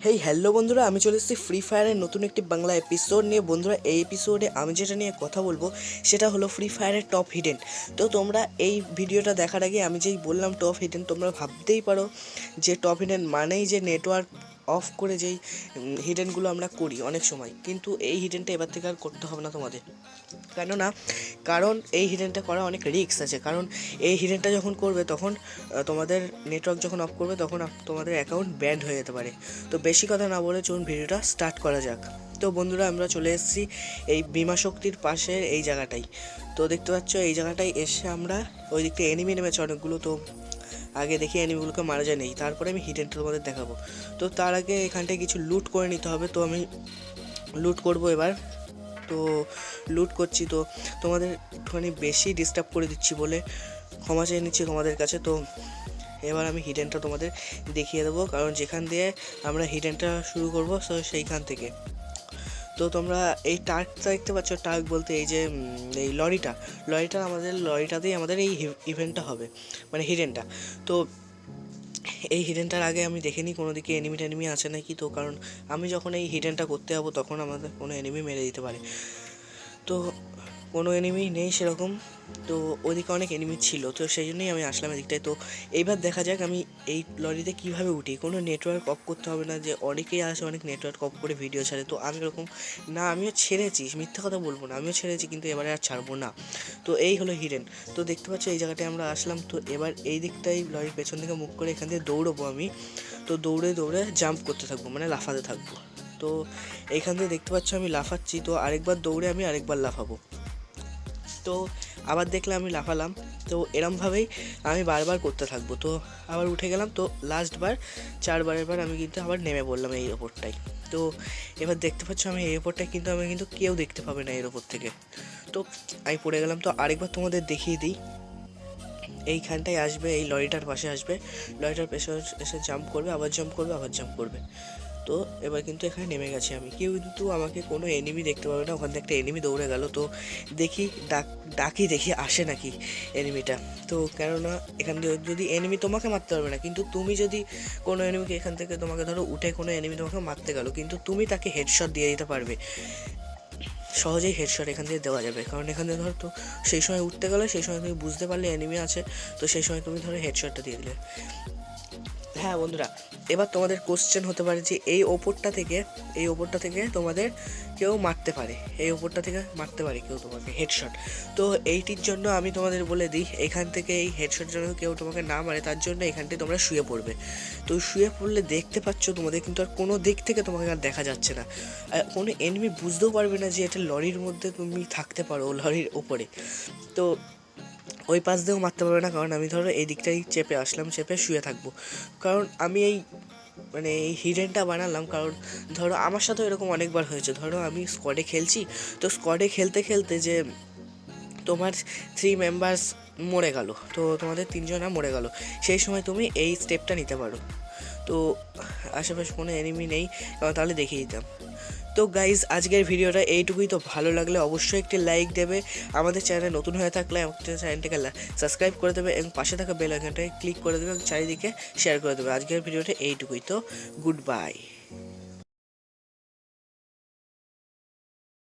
Hey hello বন্ধুরা, আমি চলে এসেছি ফ্রি ফায়ারের নতুন একটি বাংলা এপিসোড নিয়ে। বন্ধুরা, এই এপিসোডে আমি যেটা নিয়ে কথা বলবো সেটা হলো ফ্রি ফায়ারের টপ হিডেন। তো তোমরা এই ভিডিওটা দেখার আগে আমি যেই বললাম টপ হিডেন, তোমরা ভাবতেই পারো যে টপ হিডেন মানেই যে নেটওয়ার্ক অফ করে যেই হিডেনগুলো আমরা করি অনেক সময়, কিন্তু এই হিডেনটা এবার থেকে আর করতে হবে না তোমাদের। কারণ এই হিডেনটা করা অনেক রিস্ক আছে। কারণ এই হিডেনটা যখন করবে তখন তোমাদের নেটওয়ার্ক যখন অফ করবে তখন তোমাদের অ্যাকাউন্ট ব্যান্ড হয়ে যেতে পারে। তো বেশি কথা না বলে চলুন ভিডিওটা স্টার্ট করা যাক। তো বন্ধুরা, আমরা চলে এসেছি এই বিমা শক্তির পাশে এই জায়গাটাই। তো দেখতে পাচ্ছ এই জায়গাটায় এসে আমরা ওই দিকটা এনিমি নেমেছে অনেকগুলো। তো আগে দেখি এনিমিগুলোকে মারা যায় নেই, তারপরে আমি হিডেনটা তোমাদের দেখাবো। তো তার আগে এখানটায় কিছু লুট করে নিতে হবে। তো আমি লুট করব এবার। তো লুট করছি, তো তোমাদের একটুখানি বেশি ডিস্টার্ব করে দিচ্ছি বলে ক্ষমা চেয়ে নিচ্ছি তোমাদের কাছে। তো এবার আমি হিডেনটা তোমাদের দেখিয়ে দেবো, কারণ যেখান দিয়ে আমরা হিডেনটা শুরু করবো সেইখান থেকে। তো তোমরা এই টার্কটা দেখতে পাচ্ছ, টার্ক বলতে এই যে এই লরিটাতেই আমাদের এই ইভেন্টটা হবে, মানে হিডেনটা। তো এই হিডেনটার আগে আমি দেখে নিই কোনো দিকে এনিমি আছে নাকি। তো কারণ আমি যখন এই হিডেনটা করতে যাবো তখন আমাদের কোনো এনিমি মেরে দিতে পারে। তো কোনো এনিমি নেই সেরকম। তো ওদিকে অনেক এনিমি ছিল, তো সেই জন্যই আমি আসলাম এদিকটায়। তো এইবার দেখা যাক আমি এই লরিতে কীভাবে উঠি। কোনো নেটওয়ার্ক অফ করতে হবে না, যে অনেকেই আসে অনেক নেটওয়ার্ক অফ করে ভিডিও ছাড়ে। তো আমি এরকম না, আমিও ছেড়েছি, মিথ্যা কথা বলবো না, আমিও ছেড়েছি, কিন্তু এবারে আর ছাড়বো না। তো এই হলো হিডেন। তো দেখতে পাচ্ছ এই জায়গাটায় আমরা আসলাম। তো এবার এই দিকটাই লরির পেছন থেকে মুখ করে এখান থেকে দৌড়বো আমি। তো দৌড়ে দৌড়ে জাম্প করতে থাকবো, মানে লাফাতে থাকবো। তো এইখান থেকে দেখতে পাচ্ছ আমি লাফাচ্ছি। তো আরেকবার দৌড়ে আমি আরেকবার লাফাবো। তো আবার দেখলাম আমি লাফালাম। তো এরমভাবেই আমি বারবার করতে থাকবো। তো আবার উঠে গেলাম। তো লাস্টবার 4বারের বার আমি কিন্তু আবার নেমে পড়লাম এই ওপরটাই। তো এবার দেখতে পাচ্ছ আমি এই ওপরটায় কিন্তু কেউ দেখতে পাবে না এর ওপর থেকে। তো আমি পড়ে গেলাম। তো আরেকবার তোমাদের দেখিয়ে দিই, এইখানটায় আসবে, এই লরিটার পাশে আসবে, লরিটার পেছনে এসে জাম্প করবে, আবার জাম্প করবে, আবার জাম্প করবে। তো এবার কিন্তু এখানে নেমে গেছি আমি, কেউ কিন্তু আমাকে কোনো এনিমি দেখতে পাবে না। ওখান থেকে একটা এনিমি দৌড়ে গেল। তো দেখি ডাকি দেখি আসে নাকি এনিমিটা। তো কেননা এখান থেকে যদি এনিমি তোমাকে মারতে পারবে না, কিন্তু তুমি যদি কোনো এনিমিকে এখান থেকে তোমাকে ধরো উঠে কোনো এনিমি তোমাকে মারতে গেল, কিন্তু তুমি তাকে হেডশট দিয়ে দিতে পারবে, সহজেই হেডশট এখান থেকে দেওয়া যাবে। কারণ এখান থেকে ধরো তো সেই সময় উঠতে গেলে, সেই সময় তুমি বুঝতে পারলে এনিমি আছে, তো সেই সময় তুমি ধরো হেডশটটা দিয়ে দিলে। হ্যাঁ বন্ধুরা, এবার তোমাদের কোশ্চেন হতে পারে যে এই ওপরটা থেকে তোমাদের কেউ মারতে পারে, এই ওপরটা থেকে মারতে পারে কেউ তোমাকে হেডশট। তো এইটির জন্য আমি তোমাদের বলে দিই, এখান থেকে এই হেডশট যেন কেউ তোমাকে না মারে, তার জন্য এখানটায় তোমরা শুয়ে পড়বে। তো শুয়ে পড়লে দেখতে পাচ্ছ তোমাদের কিন্তু আর কোনো দিক থেকে তোমাকে আর দেখা যাচ্ছে না, কোনো এনিমি বুঝতেও পারবে না যে এটা লরির মধ্যে তুমি থাকতে পারো, লরির ওপরে। তো ওই পাশ দিয়েও মারতে পারবে না, কারণ আমি ধরো এই দিকটাই চেপে আসলাম, চেপে শুয়ে থাকবো। কারণ আমি এই হিডেনটা বানালাম, কারণ ধরো আমার সাথেও এরকম অনেকবার হয়েছে। ধরো আমি স্কোয়াডে খেলছি, তো স্কোয়াডে খেলতে খেলতে যে তোমার 3 মেম্বার্স মরে গেল, তো তোমাদের 3জনা মরে গেল, সেই সময় তুমি এই স্টেপটা নিতে পারো। তো আশেপাশে কোনো এনিমি নেই, তাহলে দেখিয়ে দিতাম। তো গাইজ, আজকের ভিডিওটা এইটুকুই। তো ভালো লাগলে অবশ্যই একটি লাইক দেবে, আমাদের চ্যানেলে নতুন হয়ে থাকলে আমাদের চ্যানেলটাকে সাবস্ক্রাইব করে দেবে, এবং পাশে থাকা বেল আইকনটায় ক্লিক করে দেবে, এবং চারিদিকে শেয়ার করে দেবে। আজকের ভিডিওটা এইটুকুই। তো গুড বাই।